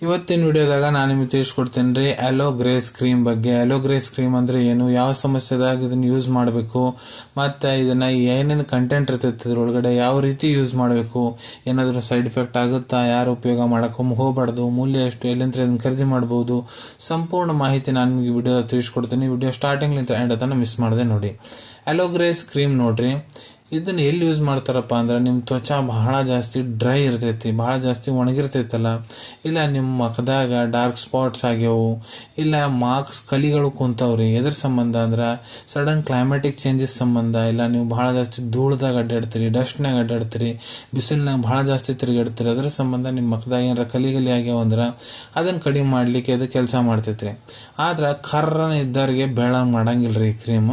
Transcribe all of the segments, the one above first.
ಇವತ್ತಿನ ವಿಡಿಯೋದಾಗ ನಾನು ನಿಮಗೆ ತಿಳಿಸ್ಕೊಡ್ತೇನೆ ರೀ ಅಲೋ ಗ್ರೇಸ್ ಕ್ರೀಮ್ ಬಗ್ಗೆ. ಅಲೋ ಗ್ರೇಸ್ ಕ್ರೀಮ್ ಅಂದ್ರೆ ಏನು, ಯಾವ ಸಮಸ್ಯೆದಾಗ ಇದನ್ನ ಯೂಸ್ ಮಾಡಬೇಕು, ಮತ್ತೆ ಇದನ್ನ ಏನೇನು ಕಂಟೆಂಟ್ ಇರ್ತೈತೆ ಇದ್ರೊಳಗಡೆ, ಯಾವ ರೀತಿ ಯೂಸ್ ಮಾಡಬೇಕು, ಏನಾದರೂ ಸೈಡ್ ಎಫೆಕ್ಟ್ ಆಗುತ್ತಾ, ಯಾರು ಉಪಯೋಗ ಮಾಡಕ್ಕೆ ಹೋಗಬಾರ್ದು, ಮೂಲ್ಯ ಎಷ್ಟು, ಎಲ್ಲಿಂದ ಇದನ್ನ ಖರೀದಿ ಮಾಡಬಹುದು, ಸಂಪೂರ್ಣ ಮಾಹಿತಿ ನಾನು ನಿಮಗೆ ವಿಡಿಯೋ ತಿಳಿಸ್ಕೊಡ್ತೀನಿ. ವಿಡಿಯೋ ಸ್ಟಾರ್ಟಿಂಗ್ ಎಂಡ್ ತನಕ ಮಿಸ್ ಮಾಡದೆ ನೋಡಿ. ಅಲೋ ಗ್ರೇಸ್ ಕ್ರೀಮ್ ನೋಡ್ರಿ, ಇದನ್ನ ಎಲ್ಲಿ ಯೂಸ್ ಮಾಡ್ತಾರಪ್ಪ ಅಂದ್ರೆ ನಿಮ್ಮ ತ್ವಚಾ ಬಹಳ ಜಾಸ್ತಿ ಡ್ರೈ ಇರ್ತೈತಿ, ಬಹಳ ಜಾಸ್ತಿ ಒಣಗಿರ್ತೈತಲ್ಲ, ಇಲ್ಲ ನಿಮ್ಮ ಮುಖದಾಗ ಡಾರ್ಕ್ ಸ್ಪಾಟ್ಸ್ ಆಗ್ಯಾವು, ಇಲ್ಲ ಮಾರ್ಕ್ಸ್ ಕಲಿಗಳು ಕುಂತವ್ರಿ. ಎದ್ರ ಸಂಬಂಧ ಅಂದ್ರೆ ಸಡನ್ ಕ್ಲೈಮ್ಯಾಟಿಕ್ ಚೇಂಜಸ್ ಸಂಬಂಧ, ಇಲ್ಲ ನೀವು ಬಹಳ ಜಾಸ್ತಿ ಧೂಳದಾಗ ಅಡ್ಡಾಡ್ತೀರಿ, ಡಸ್ಟ್ನಾಗ ಅಡ್ಡಾಡ್ತೀರಿ, ಬಿಸಿಲ್ನಾಗ ಬಹಳ ಜಾಸ್ತಿ ತಿರುಗಾಡ್ತೀರಿ, ಅದ್ರ ಸಂಬಂಧ ನಿಮ್ಮ ಮುಖದಾಗ ಏನಾರ ಕಲಿ ಆಗ್ಯಾವ ಅಂದ್ರೆ ಅದನ್ನ ಕಡಿಮೆ ಮಾಡ್ಲಿಕ್ಕೆ ಇದು ಕೆಲಸ ಮಾಡ್ತೈತ್ರಿ. ಆದ್ರೆ ಕರ್ರನ ಇದ್ದವ್ರಿಗೆ ಬೆಳ್ಳಂಗ್ ಮಾಡಂಗಿಲ್ರಿ ಈ ಕ್ರೀಮ್.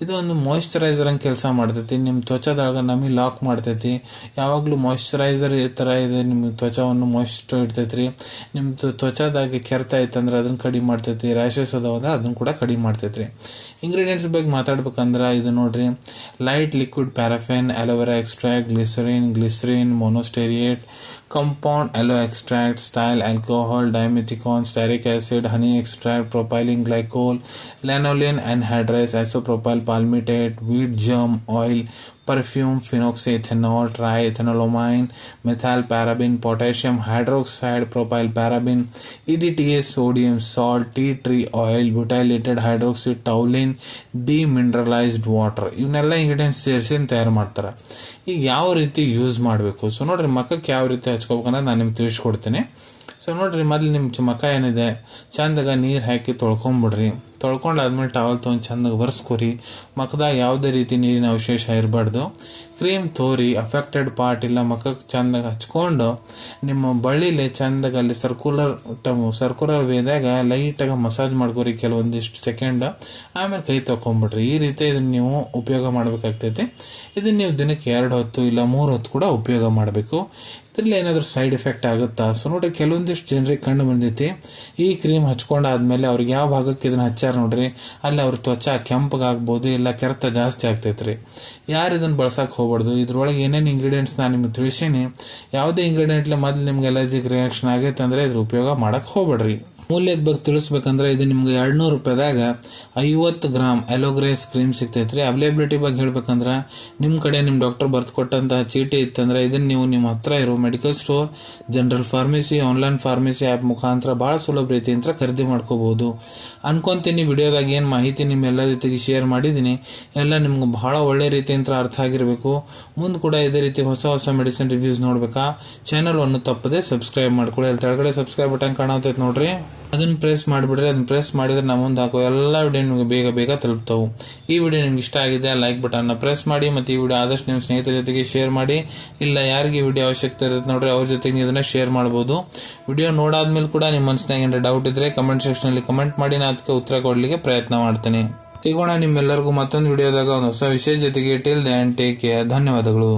ಇದು ಒಂದು ಮಾಯಿಶ್ಚರೈಸರ್ ಅಂತ ಕೆಲಸ ಮಾಡ್ತೈತಿ, ನಿಮ್ಮ ತ್ವಚಾದೊಳಗ ನಮಗೆ ಲಾಕ್ ಮಾಡ್ತೈತಿ. ಯಾವಾಗ್ಲೂ ಮಾಯಿಶ್ಚರೈಸರ್ ಈ ತರ ಇದೆ, ನಿಮ್ಮ ತ್ವಚಾವನ್ನು ಮಾಯಿಶ್ಚರ್ ಇಡ್ತೈತ್ರಿ. ನಿಮ್ಮ ತ್ವಚಾದಾಗ ಕೆರೆತ ಐತಂದ್ರೆ ಅದನ್ನ ಕಡಿಮೆ ಮಾಡ್ತೈತಿ, ರ್ಯಾಷಸ್ ಅದಾವದ ಅದನ್ನ ಕೂಡ ಕಡಿಮೆ ಮಾಡ್ತೈತ್ರಿ. ಇಂಗ್ರೀಡಿಯೆಂಟ್ಸ್ ಬಗ್ಗೆ ಮಾತಾಡ್ಬೇಕಂದ್ರ ಇದು ನೋಡ್ರಿ, light liquid paraffin, aloe vera extract, glycerin monostearate, compound aloe extract, style alcohol, dimethicone, stearic acid, honey extract, propylene glycol, lanolin anhydrous, isopropyl palmitate, wheat germ oil, perfume, phenoxyethanol, triethanolamine, methyl paraben, potassium hydroxide, propyl paraben, EDTA, sodium salt, tea tree oil, butylated hydroxy toluene, demineralized water. ಇವನ್ನೆಲ್ಲ ingredients ಸೇರಿಸಿ ತಯಾರು ಮಾಡ್ತಾರೆ. ಈಗ ಯಾವ ರೀತಿ use ಮಾಡಬೇಕು, so ನೋಡ್ರಿ ಮಖಕ್ಕೆ ಯಾವ ರೀತಿ ಹಚ್ಕೋಬೇಕಂದ್ರೆ ನಾನು ನಿಮ್ಗೆ ತಿಳಿಸ್ಕೊಡ್ತೀನಿ. ಸೊ ನೋಡ್ರಿ, ಮೊದ್ಲು ನಿಮ್ಮ ಮಖ ಏನಿದೆ ಚಂದಾಗ ನೀರು ಹಾಕಿ ತೊಳ್ಕೊಂಬಿಡ್ರಿ. ತೊಳ್ಕೊಂಡಾದ್ಮೇಲೆ ಟವಲ್ ತೊಗೊಂಡು ಚಂದಾಗ ಬರ್ಸ್ಕೊರಿ. ಮಖದಾಗ ಯಾವುದೇ ರೀತಿ ನೀರಿನ ಅವಶೇಷ ಇರಬಾರ್ದು. ಕ್ರೀಮ್ ತೋರಿ ಅಫೆಕ್ಟೆಡ್ ಪಾರ್ಟ್ ಇಲ್ಲ ಮಖಕ್ಕೆ ಚಂದಾಗ ಹಚ್ಕೊಂಡು ನಿಮ್ಮ ಬಳ್ಳಿಲೆ ಚಂದಾಗ ಅಲ್ಲಿ ಸರ್ಕುಲರ್ ವೇದಾಗ ಲೈಟಾಗಿ ಮಸಾಜ್ ಮಾಡ್ಕೋರಿ ಕೆಲವೊಂದಿಷ್ಟು ಸೆಕೆಂಡ್. ಆಮೇಲೆ ಕೈ ತಕೊಂಡ್ಬಿಡ್ರಿ. ಈ ರೀತಿ ಇದನ್ನ ನೀವು ಉಪಯೋಗ ಮಾಡ್ಬೇಕಾಗ್ತೈತಿ. ಇದನ್ನ ನೀವು ದಿನಕ್ಕೆ 2 ಹೊತ್ತು ಇಲ್ಲ 3 ಹೊತ್ತು ಕೂಡ ಉಪಯೋಗ ಮಾಡಬೇಕು. ಇದ್ರಲ್ಲಿ ಏನಾದರೂ ಸೈಡ್ ಎಫೆಕ್ಟ್ ಆಗುತ್ತಾ? ಸೊ ನೋಡ್ರಿ, ಕೆಲವೊಂದಿಷ್ಟು ಜನರಿಗೆ ಕಂಡು ಬಂದೈತಿ, ಈ ಕ್ರೀಮ್ ಹಚ್ಕೊಂಡಾದ್ಮೇಲೆ ಅವ್ರಿಗೆ ಯಾವ ಭಾಗಕ್ಕೆ ಇದನ್ನ ಹಚ್ಚಾರ ನೋಡ್ರಿ, ಅಲ್ಲಿ ಅವ್ರ ತ್ವಚಾ ಕೆಂಪಗಾಗ್ಬೋದು, ಇಲ್ಲ ಕೆರೆತ ಜಾಸ್ತಿ ಆಗ್ತೈತ್ರಿ. ಯಾರು ಇದನ್ನ ಬಳಸಕ್ ಹೋಗ್ಬಾರ್ದು. ಇದ್ರೊಳಗೆ ಏನೇನು ಇಂಗ್ರೀಡಿಯೆಂಟ್ಸ್ ನಾನು ನಿಮ್ಗೆ ತಿಳಿಸೀನಿ, ಯಾವುದೇ ಇಂಗ್ರೀಡಿಯೆಂಟ್ಲೆ ಮೊದ್ಲು ನಿಮ್ಗೆ ಅಲರ್ಜಿಕ್ ರಿಯಾಕ್ಷನ್ ಆಗೈತೆ ಅಂದ್ರೆ ಇದ್ರ ಉಪಯೋಗ ಮಾಡಕ್ ಹೋಗ್ಬೇಡ್ರಿ. ಮೂಲ್ಯದ ಬಗ್ಗೆ ತಿಳಿಸ್ಬೇಕಂದ್ರೆ ಇದು ನಿಮ್ಗೆ 200 ರೂಪಾಯಿದಾಗ 50 ಗ್ರಾಮ್ ಅಲೋಗ್ರೇಸ್ ಕ್ರೀಮ್ ಸಿಗ್ತೈತ್ರಿ. ಅವೈಲೇಬಿಲಿಟಿ ಬಗ್ಗೆ ಹೇಳ್ಬೇಕಂದ್ರೆ ನಿಮ್ಮ ಕಡೆ ನಿಮ್ಮ ಡಾಕ್ಟರ್ ಬರ್ದು ಕೊಟ್ಟಂತಹ ಚೀಟಿ ಇತ್ತಂದ್ರೆ ಇದನ್ನ ನೀವು ನಿಮ್ಮ ಹತ್ರ ಇರೋ medical store, general pharmacy, online pharmacy app ಮುಖಾಂತರ ಬಹಳ ಸುಲಭ ರೀತಿಯಿಂದ ಖರೀದಿ ಮಾಡ್ಕೋಬಹುದು ಅನ್ಕೊಂತೀನಿ. ವಿಡಿಯೋದಾಗ ಏನು ಮಾಹಿತಿ ನಿಮ್ಮೆಲ್ಲ ಜೊತೆಗೆ ಶೇರ್ ಮಾಡಿದ್ದೀನಿ ಎಲ್ಲ ನಿಮ್ಗೆ ಬಹಳ ಒಳ್ಳೆ ರೀತಿಯಿಂದ ಅರ್ಥ ಆಗಿರಬೇಕು. ಮುಂದೆ ಕೂಡ ಇದೇ ರೀತಿ ಹೊಸ ಮೆಡಿಸಿನ್ ರಿವ್ಯೂಸ್ ನೋಡ್ಬೇಕಾ, ಚಾನಲ್ ಅನ್ನು ತಪ್ಪದೆ ಸಬ್ಸ್ಕ್ರೈಬ್ ಮಾಡ್ಕೊಳ್ಳಿ. ಅಲ್ಲಿ ಕೆಳಗಡೆ ಸಬ್ಸ್ಕ್ರೈಬ್ ಬಟನ್ ಕಾಣತೈತೆ ನೋಡ್ರಿ, ಅದನ್ನ ಪ್ರೆಸ್ ಮಾಡಿಬಿಡ್ರಿ. ಅದನ್ನ ಪ್ರೆಸ್ ಮಾಡಿದ್ರೆ ನಮ್ಮ ಮುಂದೆ ಹಾಕೋ ಎಲ್ಲ ವಿಡಿಯೋ ನಿಮ್ಗೆ ಬೇಗ ತಲುಪ್ತಾವು. ಈ ವಿಡಿಯೋ ನಿಮ್ಗೆ ಇಷ್ಟ ಆಗಿದೆ ಲೈಕ್ ಬಟನ್ನ ಪ್ರೆಸ್ ಮಾಡಿ, ಮತ್ತೆ ಈ ವಿಡಿಯೋ ಆದಷ್ಟು ನಿಮ್ಮ ಸ್ನೇಹಿತರ ಜೊತೆಗೆ ಶೇರ್ ಮಾಡಿ. ಇಲ್ಲ ಯಾರಿಗೆ ವಿಡಿಯೋ ಅವಶ್ಯಕತೆ ಇರುತ್ತೆ ನೋಡ್ರಿ ಅವ್ರ ಜೊತೆಗೆ ನೀವು ಇದನ್ನ ಶೇರ್ ಮಾಡಬಹುದು. ವಿಡಿಯೋ ನೋಡಾದ್ಮೇಲೆ ಕೂಡ ನಿಮ್ಮ ಮನಸ್ಸಿನಾಗ ಏನಾರ ಡೌಟ್ ಇದ್ರೆ ಕಮೆಂಟ್ ಸೆಕ್ಷನ್ ಅಲ್ಲಿ ಕಮೆಂಟ್ ಮಾಡಿ, ನಾನು ಅದಕ್ಕೆ ಉತ್ತರ ಕೊಡ್ಲಿಕ್ಕೆ ಪ್ರಯತ್ನ ಮಾಡ್ತೀನಿ. ಸಿಗೋಣ ನಿಮ್ಮೆಲ್ಲರಿಗೂ ಮತ್ತೊಂದು ವಿಡಿಯೋದಾಗ ಒಂದು ಹೊಸ ವಿಷಯ ಜೊತೆಗೆ. Till then take care. ಧನ್ಯವಾದಗಳು.